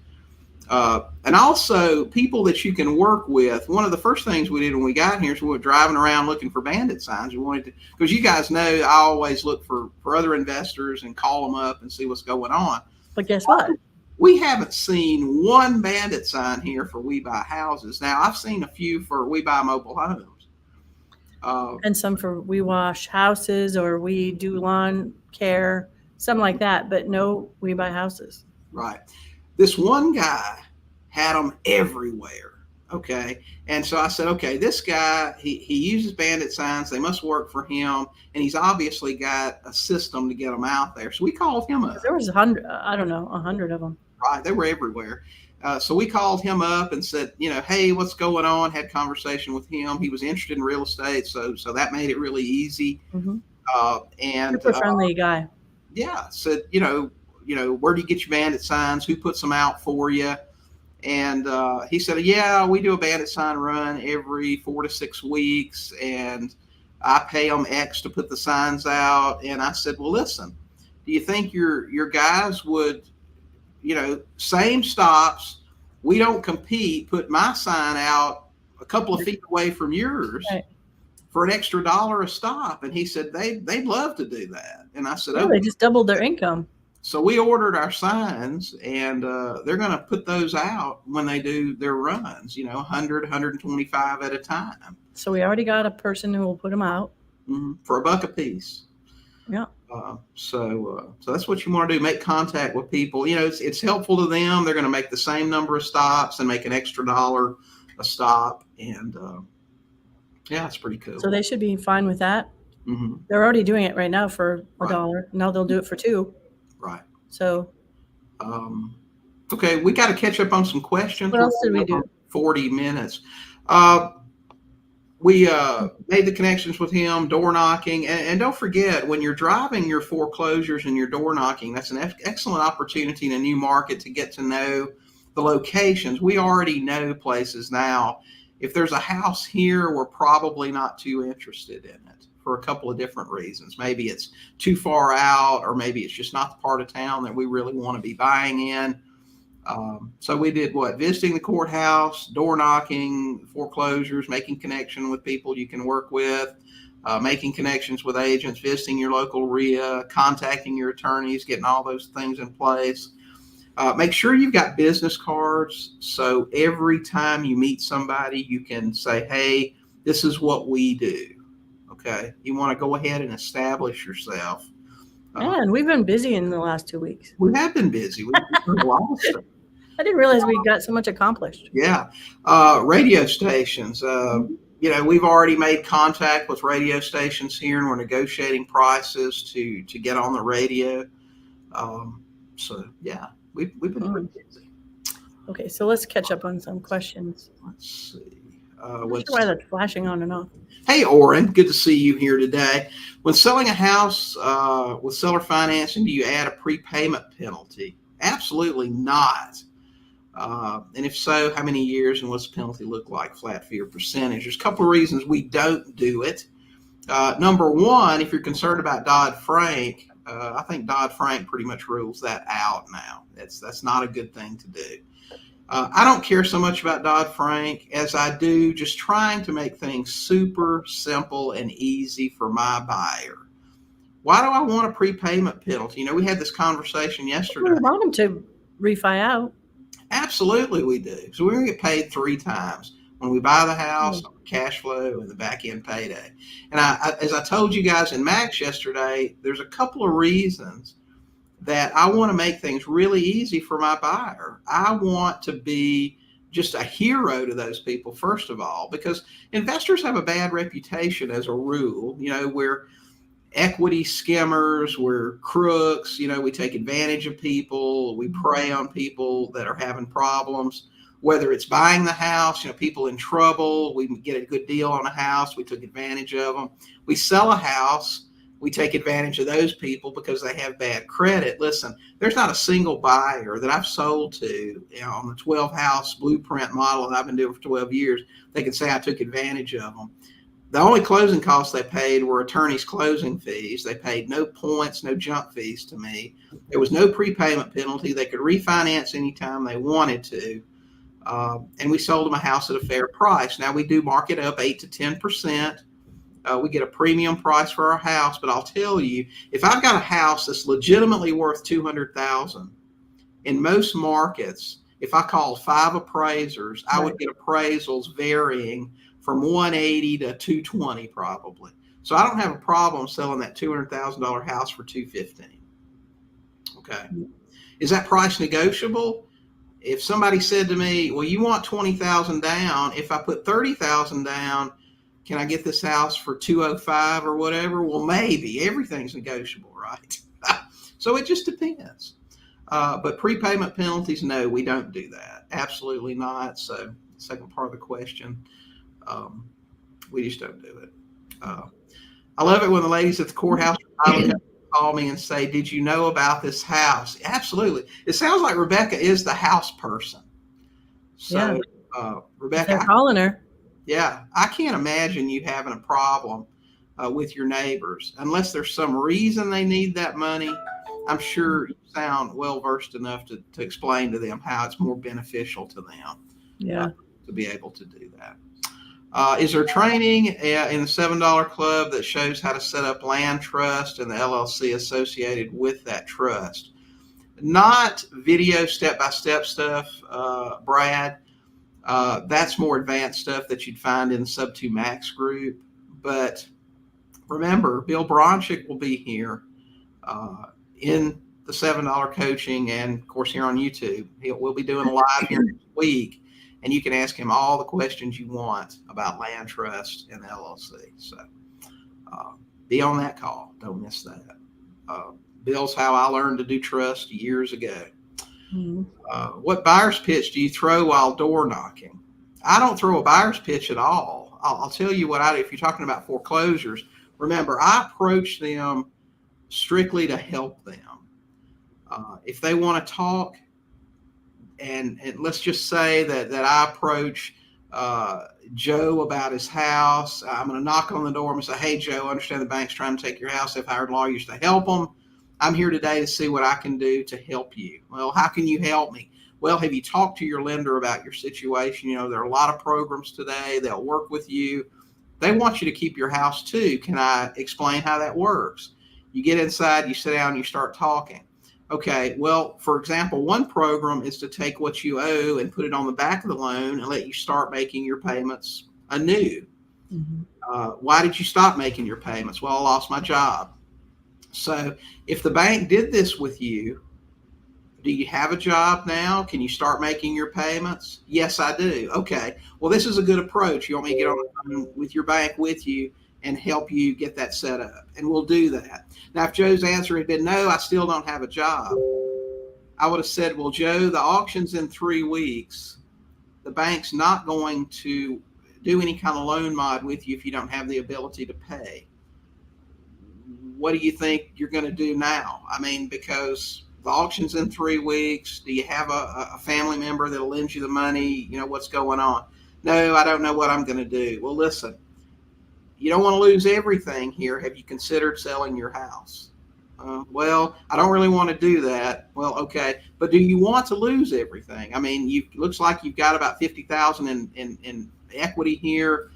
And also people that you can work with. One of the first things we did when we got here is we were driving around looking for bandit signs. We wanted to, because you guys know I always look for other investors and call them up and see what's going on. But guess what? We haven't seen one bandit sign here for We Buy Houses. Now, I've seen a few for We Buy Mobile Homes. And some for We Wash Houses, or We Do Lawn Care, something like that, but no We Buy Houses. Right. This one guy had them everywhere. Okay. And so I said, okay, this guy, he uses bandit signs. They must work for him. And he's obviously got a system to get them out there. So we called him up. There was 100 of them. Right. They were everywhere. So we called him up and said, hey, what's going on? Had conversation with him. He was interested in real estate. So that made it really easy. Mm-hmm. And super friendly guy. Yeah. Said, where do you get your bandit signs? Who puts them out for you? And he said, yeah, we do a bandit sign run every 4 to 6 weeks, and I pay them X to put the signs out. And I said, well, listen, do you think your guys would, same stops, we don't compete, put my sign out a couple of feet away from yours for an extra $1 a stop? And he said, they'd love to do that. And I said, they just doubled their income. So we ordered our signs, and they're going to put those out when they do their runs, 100, 125 at a time. So we already got a person who will put them out. Mm-hmm. For $1 a piece. Yeah. So that's what you want to do. Make contact with people. It's helpful to them. They're going to make the same number of stops and make an extra $1 a stop. And it's pretty cool. So they should be fine with that. Mm-hmm. They're already doing it right now for $1. Now they'll do it for $2. Right. So. Okay, we got to catch up on some questions. What else did we do? 40 minutes. We made the connections with him, door knocking. And don't forget, when you're driving your foreclosures and your door knocking, that's an excellent opportunity in a new market to get to know the locations. We already know places now. If there's a house here, we're probably not too interested in it for a couple of different reasons. Maybe it's too far out, or maybe it's just not the part of town that we really want to be buying in. So we did visiting the courthouse, door knocking, foreclosures, making connection with people you can work with, making connections with agents, visiting your local RIA, contacting your attorneys, getting all those things in place. Make sure you've got business cards, so every time you meet somebody, you can say, hey, this is what we do. Okay. You want to go ahead and establish yourself. Man, we've been busy in the last 2 weeks. We have been busy. We've done a lot of stuff. I didn't realize we got so much accomplished. Yeah. Radio stations. We've already made contact with radio stations here, and we're negotiating prices to get on the radio. So, yeah, we've been pretty busy. Okay, so let's catch up on some questions. Let's see. I'm not sure why that's flashing on and off. Hey, Oren, good to see you here today. When selling a house with seller financing, do you add a prepayment penalty? Absolutely not. And if so, how many years and what's the penalty look like, flat fee or percentage? There's a couple of reasons we don't do it. Number one, if you're concerned about Dodd-Frank, I think Dodd-Frank pretty much rules that out now. That's not a good thing to do. I don't care so much about Dodd-Frank as I do just trying to make things super simple and easy for my buyer. Why do I want a prepayment penalty? We had this conversation yesterday. We want them to refi out. Absolutely we do. So we're going to get paid 3 times. When we buy the house, cash flow, and the back end payday. And as I told you guys in Max yesterday, there's a couple of reasons that I want to make things really easy for my buyer. I want to be just a hero to those people, first of all, because investors have a bad reputation as a rule. We're equity skimmers, we're crooks, we take advantage of people, we prey on people that are having problems, whether it's buying the house, people in trouble, we get a good deal on a house, we took advantage of them. We sell a house, we take advantage of those people because they have bad credit. Listen, there's not a single buyer that I've sold to on the 12-house blueprint model that I've been doing for 12 years. They can say I took advantage of them. The only closing costs they paid were attorneys' closing fees. They paid no points, no junk fees to me. There was no prepayment penalty. They could refinance anytime they wanted to. And we sold them a house at a fair price. Now, we do mark it up 8 to 10%. We get a premium price for our house, but I'll tell you, if I've got a house that's legitimately worth $200,000, in most markets, if I called 5 appraisers, I would get appraisals varying from 180 to 220 probably. So I don't have a problem selling that $200,000 house for $215. Okay. Is that price negotiable? If somebody said to me, well, you want $20,000 down, if I put $30,000 down, can I get this house for $205 or whatever? Well, maybe. Everything's negotiable, right? So it just depends. But prepayment penalties, no, we don't do that. Absolutely not. So second part of the question, we just don't do it. I love it when the ladies at the courthouse call me and say, did you know about this house? Absolutely. It sounds like Rebecca is the house person. So, Rebecca, they're calling her. Yeah, I can't imagine you having a problem with your neighbors unless there's some reason they need that money. I'm sure you sound well versed enough to explain to them how it's more beneficial to them to be able to do that. Is there training in the $7 club that shows how to set up land trust and the LLC associated with that trust? Not video step-by-step stuff, Brad. That's more advanced stuff that you'd find in the Sub 2 Max group. But remember, Bill Bronchick will be here in the $7 coaching and, of course, here on YouTube. We'll be doing a live here next week, and you can ask him all the questions you want about land trust and the LLC. So be on that call. Don't miss that. Bill's how I learned to do trust years ago. Mm-hmm. What buyer's pitch do you throw while door knocking? I don't throw a buyer's pitch at all. I'll tell you what I do. If you're talking about foreclosures, remember, I approach them strictly to help them. If they want to talk, and let's just say that I approach Joe about his house. I'm going to knock on the door. I'm going to say, hey, Joe, I understand the bank's trying to take your house. They've hired lawyers to help them. I'm here today to see what I can do to help you. Well, how can you help me? Well, have you talked to your lender about your situation? There are a lot of programs today. They'll work with you. They want you to keep your house too. Can I explain how that works? You get inside, you sit down, you start talking. Okay, well, for example, one program is to take what you owe and put it on the back of the loan and let you start making your payments anew. Mm-hmm. Why did you stop making your payments? Well, I lost my job. So if the bank did this with you, do you have a job now? Can you start making your payments? Yes, I do. Okay. Well, this is a good approach. You want me to get on the phone with your bank with you and help you get that set up? And we'll do that. Now, if Joe's answer had been, no, I still don't have a job, I would have said, well, Joe, the auction's in 3 weeks. The bank's not going to do any kind of loan mod with you if you don't have the ability to pay. What do you think you're going to do now? I mean, because the auction's in 3 weeks. Do you have a family member that'll lend you the money? What's going on? No, I don't know what I'm going to do. Well, listen, you don't want to lose everything here. Have you considered selling your house? Well, I don't really want to do that. Well, okay, but do you want to lose everything? I mean, looks like you've got about $50,000 in equity here,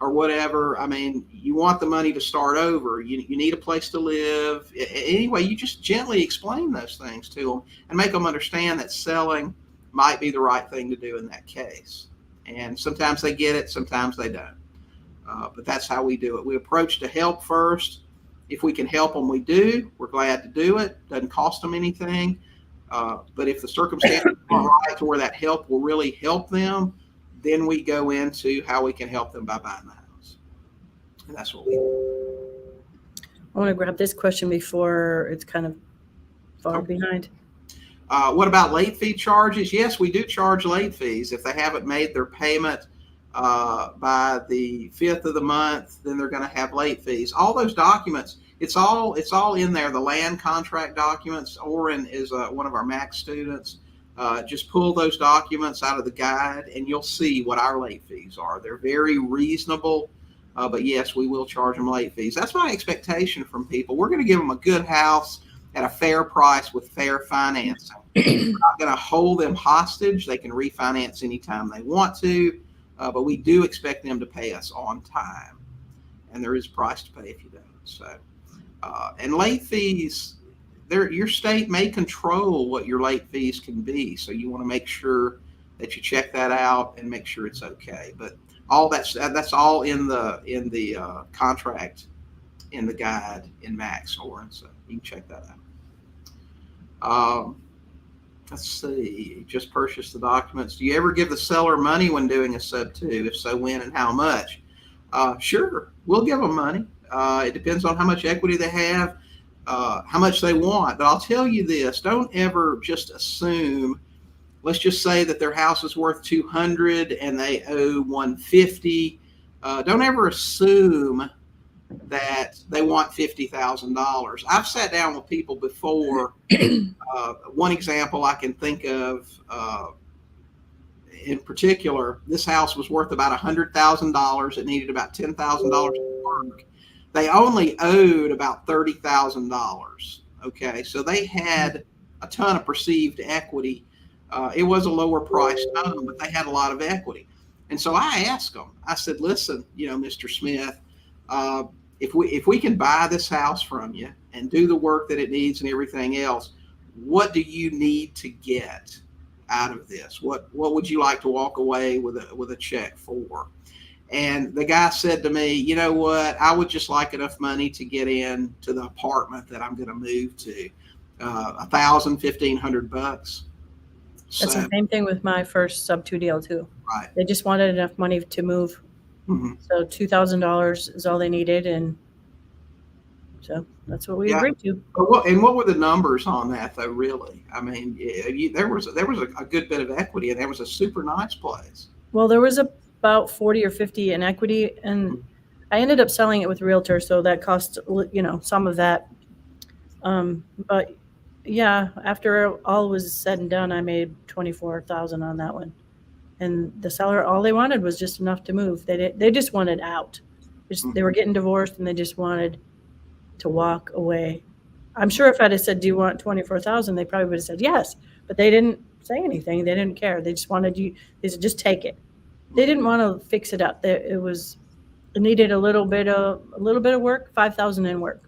or whatever. I mean, you want the money to start over. You need a place to live. Anyway, you just gently explain those things to them and make them understand that selling might be the right thing to do in that case. And sometimes they get it, sometimes they don't. But that's how we do it. We approach to help first. If we can help them, we do. We're glad to do it. Doesn't cost them anything. But if the circumstances are right to where that help will really help them, then we go into how we can help them by buying the house. And that's what we do. I want to grab this question before it's kind of far behind. What about late fee charges? Yes, we do charge late fees. If they haven't made their payment by the 5th of the month, then they're going to have late fees. All those documents, it's all in there. The land contract documents. Oren is one of our Max students. Just pull those documents out of the guide and you'll see what our late fees are. They're very reasonable, but yes, we will charge them late fees. That's my expectation from people. We're going to give them a good house at a fair price with fair financing. We're not going to hold them hostage. They can refinance anytime they want to, but we do expect them to pay us on time. And there is a price to pay if you don't. So, and late fees, your state may control what your late fees can be, so you want to make sure that you check that out and make sure it's okay. But all that's all in the contract, in the guide in Max, Oren, so you can check that out. Let's see. Just purchase the documents. Do you ever give the seller money when doing a sub-2? If so, when and how much? Sure, we'll give them money. It depends on how much equity they have. How much they want. But I'll tell you this, don't ever just assume, let's just say that their house is worth $200 and they owe $150. Don't ever assume that they want $50,000. I've sat down with people before. One example I can think of in particular, this house was worth about $100,000. It needed about $10,000 to work. They only owed about $30,000. Okay, so they had a ton of perceived equity. It was a lower priced home, but they had a lot of equity. And so I asked them, I said, listen, Mr. Smith, if we can buy this house from you and do the work that it needs and everything else, what do you need to get out of this? What would you like to walk away with a check for? And the guy said to me, you know what, I would just like enough money to get into the apartment that I'm going to move to, $1,000, $1,500. So, that's the same thing with my first sub-2 deal too. Right. They just wanted enough money to move. Mm-hmm. So $2,000 is all they needed. And so that's what we agreed to. And what were the numbers on that though, really? I mean, there was a good bit of equity and there was a super nice place. Well, there was about 40 or 50 in equity, and I ended up selling it with a realtor, so that cost some of that. But yeah, after all was said and done, I made $24,000 on that one. and the seller, all they wanted was just enough to move. They just wanted out. They were getting divorced and they just wanted to walk away. I'm sure if I'd have said, "Do you want 24,000?" they probably would have said yes, but they didn't say anything. They didn't care. They just wanted you. They said, "Just take it." They didn't want to fix it up. It needed a little bit of work, 5,000 in work,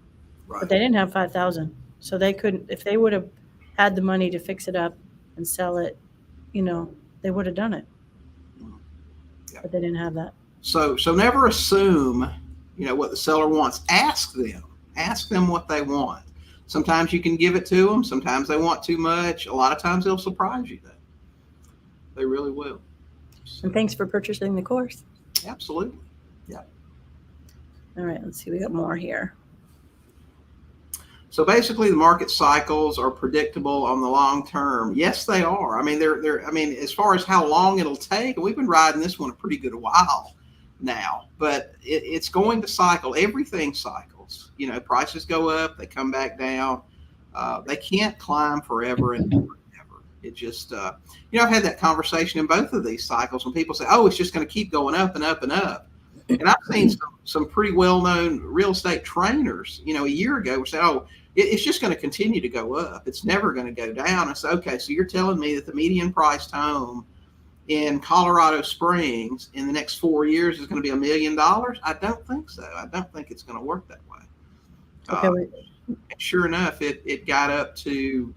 but they didn't have 5,000, so they couldn't. If they would have had the money to fix it up and sell it, they would have done it. Yeah. But they didn't have that. So never assume, what the seller wants. Ask them what they want. Sometimes you can give it to them. Sometimes they want too much. A lot of times they'll surprise you, though. They really will. And thanks for purchasing the course. Absolutely. Yeah. All right, let's see. We got more here. So basically, the market cycles are predictable on the long term. Yes, they are. I mean, they're. I mean, as far as how long it'll take, we've been riding this one a pretty good while now. But it's going to cycle. Everything cycles. Prices go up, they come back down. They can't climb forever and ever. It just, I've had that conversation in both of these cycles when people say, "Oh, it's just going to keep going up and up and up." And I've seen some pretty well-known real estate trainers, a year ago, were saying, "Oh, it's just going to continue to go up. It's never going to go down." I said, "Okay, so you're telling me that the median priced home in Colorado Springs in the next 4 years is going to be $1 million?" I don't think so. I don't think it's going to work that way. Okay. Sure enough, it got up to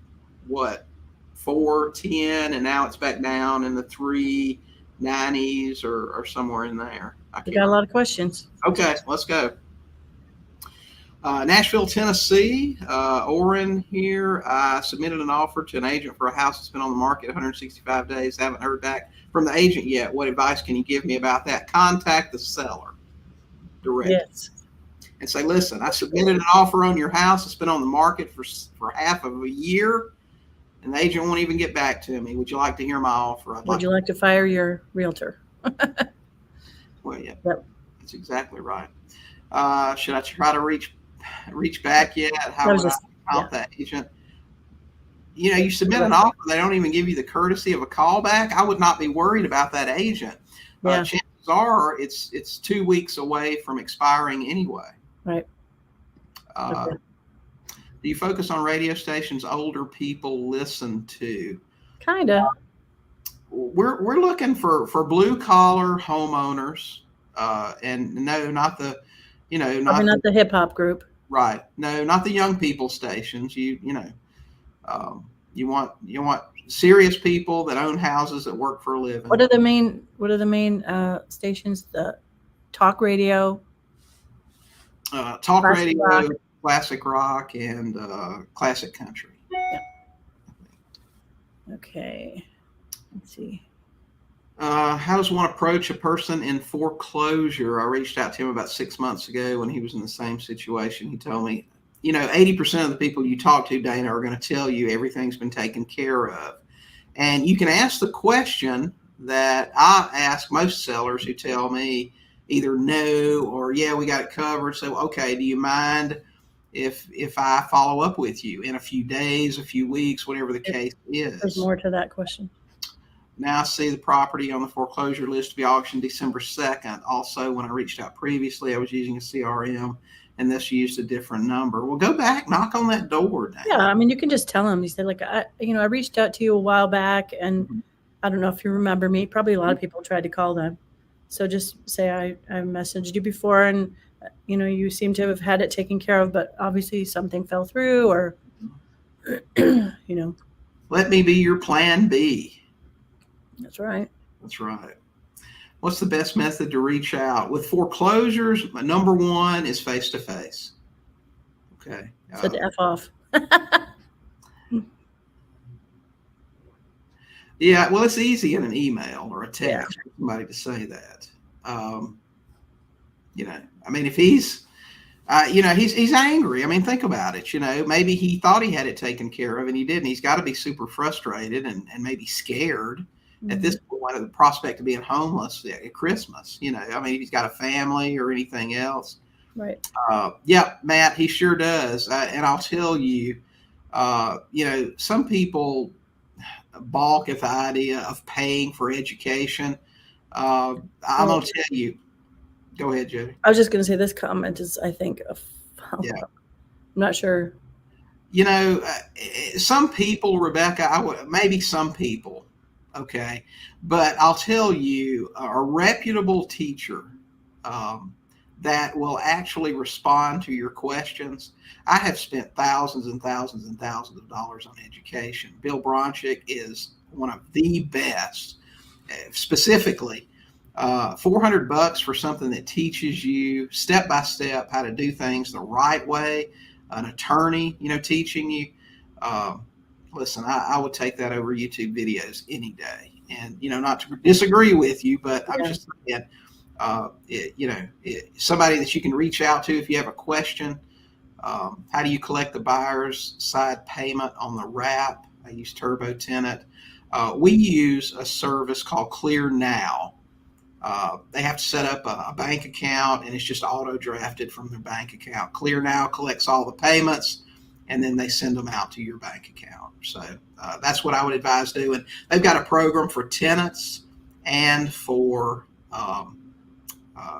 what, 410, and now it's back down in the 390s or somewhere in there. You got a lot of questions. Okay, let's go. Nashville, Tennessee, Orrin here. I submitted an offer to an agent for a house that's been on the market 165 days. Haven't heard back from the agent yet. What advice can you give me about that? Contact the seller directly. Yes. And say, "Listen, I submitted an offer on your house. It's been on the market for half of a year, and the agent won't even get back to me. Would you like to hear my offer? Would you like to fire your realtor?" Well, yeah, yep. That's exactly right. Should I try to reach back yet? How would I help that agent? You submit an offer, they don't even give you the courtesy of a callback. I would not be worried about that agent. Chances are it's 2 weeks away from expiring anyway. Right. Do you focus on radio stations older people listen to? Kinda. We're looking for blue collar homeowners, and no, not the, not the hip hop group. Right. No, not the young people stations. You want serious people that own houses that work for a living. What are the main stations? The talk radio. Talk radio, rock. Classic rock, and classic country. Yeah. Okay. Let's see. How does one approach a person in foreclosure? I reached out to him about 6 months ago when he was in the same situation. He told me, 80% of the people you talk to, Dana, are going to tell you everything's been taken care of. And you can ask the question that I ask most sellers who tell me either no or yeah, we got it covered. So, okay, do you mind if I follow up with you in a few days, a few weeks, whatever the case is? There's more to that question. Now I see the property on the foreclosure list to be auctioned December 2nd. Also, when I reached out previously, I was using a CRM, and this used a different number. Well, go back, knock on that door. Dan. Yeah, I mean, you can just tell them. You say, I reached out to you a while back, and I don't know if you remember me. Probably a lot of people tried to call them. So just say I messaged you before, and you seem to have had it taken care of, but obviously something fell through, or Let me be your plan B. That's right. That's right. What's the best method to reach out? With foreclosures, number one is face-to-face. Okay. Said to F off. Yeah, well, it's easy in an email or a text for somebody to say that. I mean, if he's, he's angry. I mean, think about it. Maybe he thought he had it taken care of and he didn't. He's got to be super frustrated and maybe scared at this point of the prospect of being homeless at Christmas. I mean, if he's got a family or anything else. Right. Yeah, Matt, he sure does. And I'll tell you, some people, balk at the idea of paying for education. I'm going to tell you. Go ahead, Jodi. I was just going to say this comment is, I think, Yeah. I'm not sure. Some people, Rebecca, maybe some people, okay, but I'll tell you, a reputable teacher that will actually respond to your questions. I have spent thousands and thousands and thousands of dollars on education. Bill Bronchick is one of the best, specifically. $400 for something that teaches you step by step how to do things the right way. An attorney, teaching you. Listen, I would take that over YouTube videos any day. And not to disagree with you, but I'm just saying, somebody that you can reach out to if you have a question. How do you collect the buyer's side payment on the wrap? I use Turbo Tenant. We use a service called Clear Now. They have to set up a bank account, and it's just auto drafted from their bank account. Clear Now collects all the payments, and then they send them out to your bank account. So that's what I would advise doing. They've got a program for tenants and for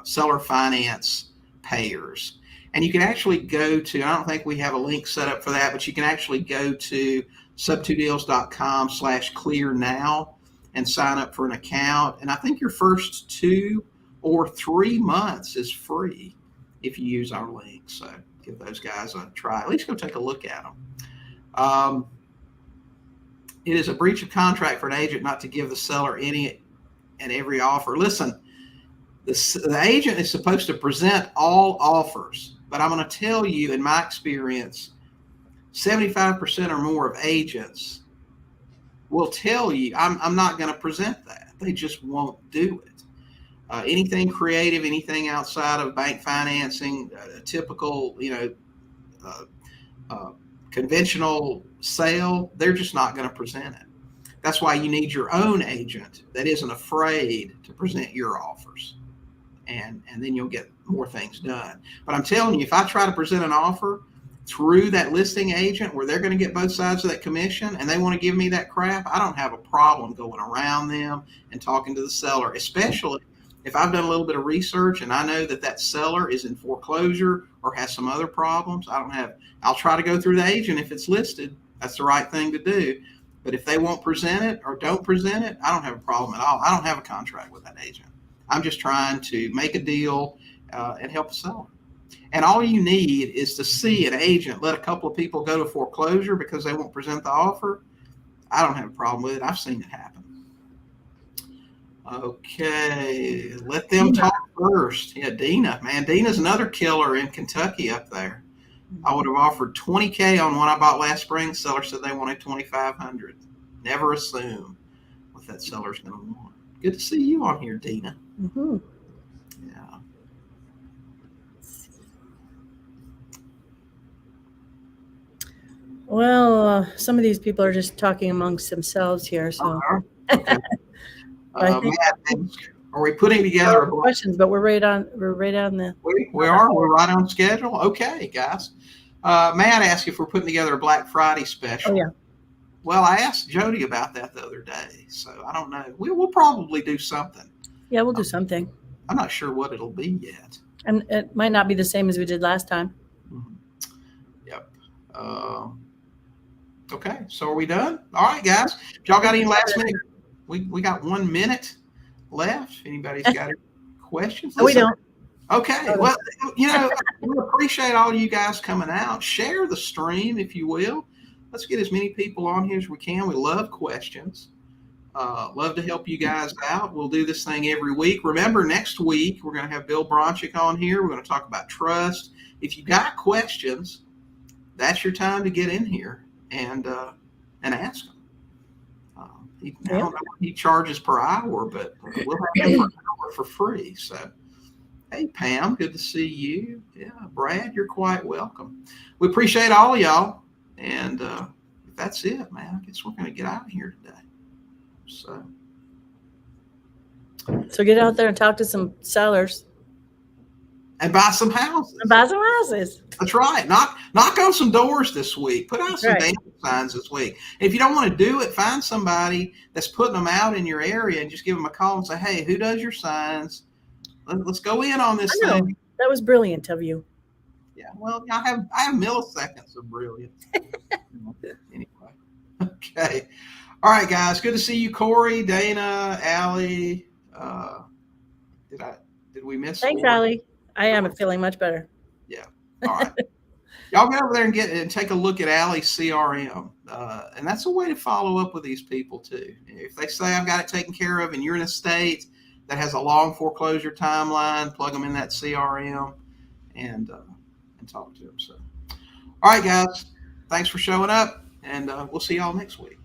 seller finance payers. And you can actually go to, I don't think we have a link set up for that, but you can actually go to sub2deals.com/clearnow and sign up for an account. And I think your first 2 or 3 months is free if you use our link. So give those guys a try. At least go take a look at them. It is a breach of contract for an agent not to give the seller any and every offer. Listen, the agent is supposed to present all offers, but I'm going to tell you, in my experience, 75% or more of agents will tell you, I'm not going to present that. They just won't do it. Anything creative, anything outside of bank financing, typical, conventional sale, they're just not going to present it. That's why you need your own agent that isn't afraid to present your offers. And then you'll get more things done. But I'm telling you, if I try to present an offer through that listing agent where they're going to get both sides of that commission and they want to give me that crap, I don't have a problem going around them and talking to the seller, especially if I've done a little bit of research and I know that seller is in foreclosure or has some other problems. I'll try to go through the agent if it's listed. That's the right thing to do. But if they won't present it or don't present it, I don't have a problem at all. I don't have a contract with that agent. I'm just trying to make a deal and help the seller. And all you need is to see an agent let a couple of people go to foreclosure because they won't present the offer. I don't have a problem with it. I've seen it happen. Okay, let them talk first. Yeah, Dina, man. Dina's another killer in Kentucky up there. I would have offered $20K on one I bought last spring. The seller said they wanted $2,500. Never assume what that seller's going to want. Good to see you on here, Dina. Mm-hmm. Yeah. Well, some of these people are just talking amongst themselves here. So, Okay. Are we putting together questions? But we're right on the. We are. We're right on schedule. Okay, guys. Matt asked if we're putting together a Black Friday special. Oh yeah. Well, I asked Jodi about that the other day, so I don't know. We'll probably do something. Yeah, we'll do something. I'm not sure what it'll be yet. And it might not be the same as we did last time. Mm-hmm. Yep. Okay, so are we done? All right, guys. If y'all got any last minute? We got 1 minute left. If anybody's got any questions? No, we don't. Okay. Well, we appreciate all you guys coming out. Share the stream, if you will. Let's get as many people on here as we can. We love questions. Love to help you guys out. We'll do this thing every week. Remember, next week, we're going to have Bill Bronchick on here. We're going to talk about trust. If you got questions, that's your time to get in here and ask them. I don't know what he charges per hour, but we'll have him for an hour for free. So, hey, Pam, good to see you. Yeah, Brad, you're quite welcome. We appreciate all y'all. And that's it, man. I guess we're going to get out of here today. So get out there and talk to some sellers. And buy some houses. That's right. Knock on some doors this week. Put out some damn signs this week. If you don't want to do it, find somebody that's putting them out in your area and just give them a call and say, hey, who does your signs? Let's go in on this I know. thing. That was brilliant of you. Yeah, well, I have milliseconds of brilliance. Anyway, okay. All right, guys. Good to see you, Corey, Dana, Allie. Did we miss? Thanks, Allie. I am feeling much better. Yeah. All right. Y'all get over there and take a look at Allie's CRM. And that's a way to follow up with these people too. If they say I've got it taken care of and you're in a state that has a long foreclosure timeline, plug them in that CRM and talk to them. So, all right, guys, thanks for showing up, and we'll see y'all next week.